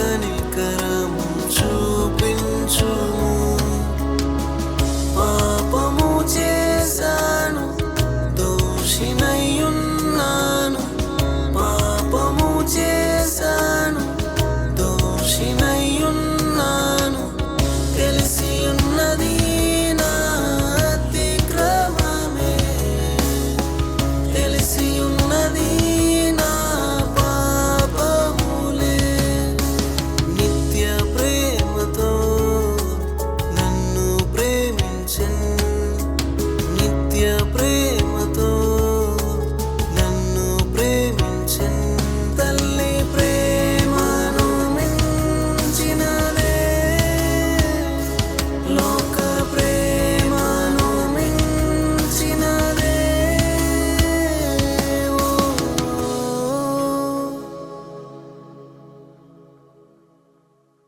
కనికరము చూపించుము. పాపము చేశాను, దోషినయ్యున్నాను. పాపము చేశాను, దోషినయ్యున్నాను. తెలిసి ఉన్నది నా అతిక్రమమే, తెలిసి ఉన్నది నా పాపములే. నిత్య ప్రేమతో నన్ను ప్రేమించెను, నిత్య ప్రేమ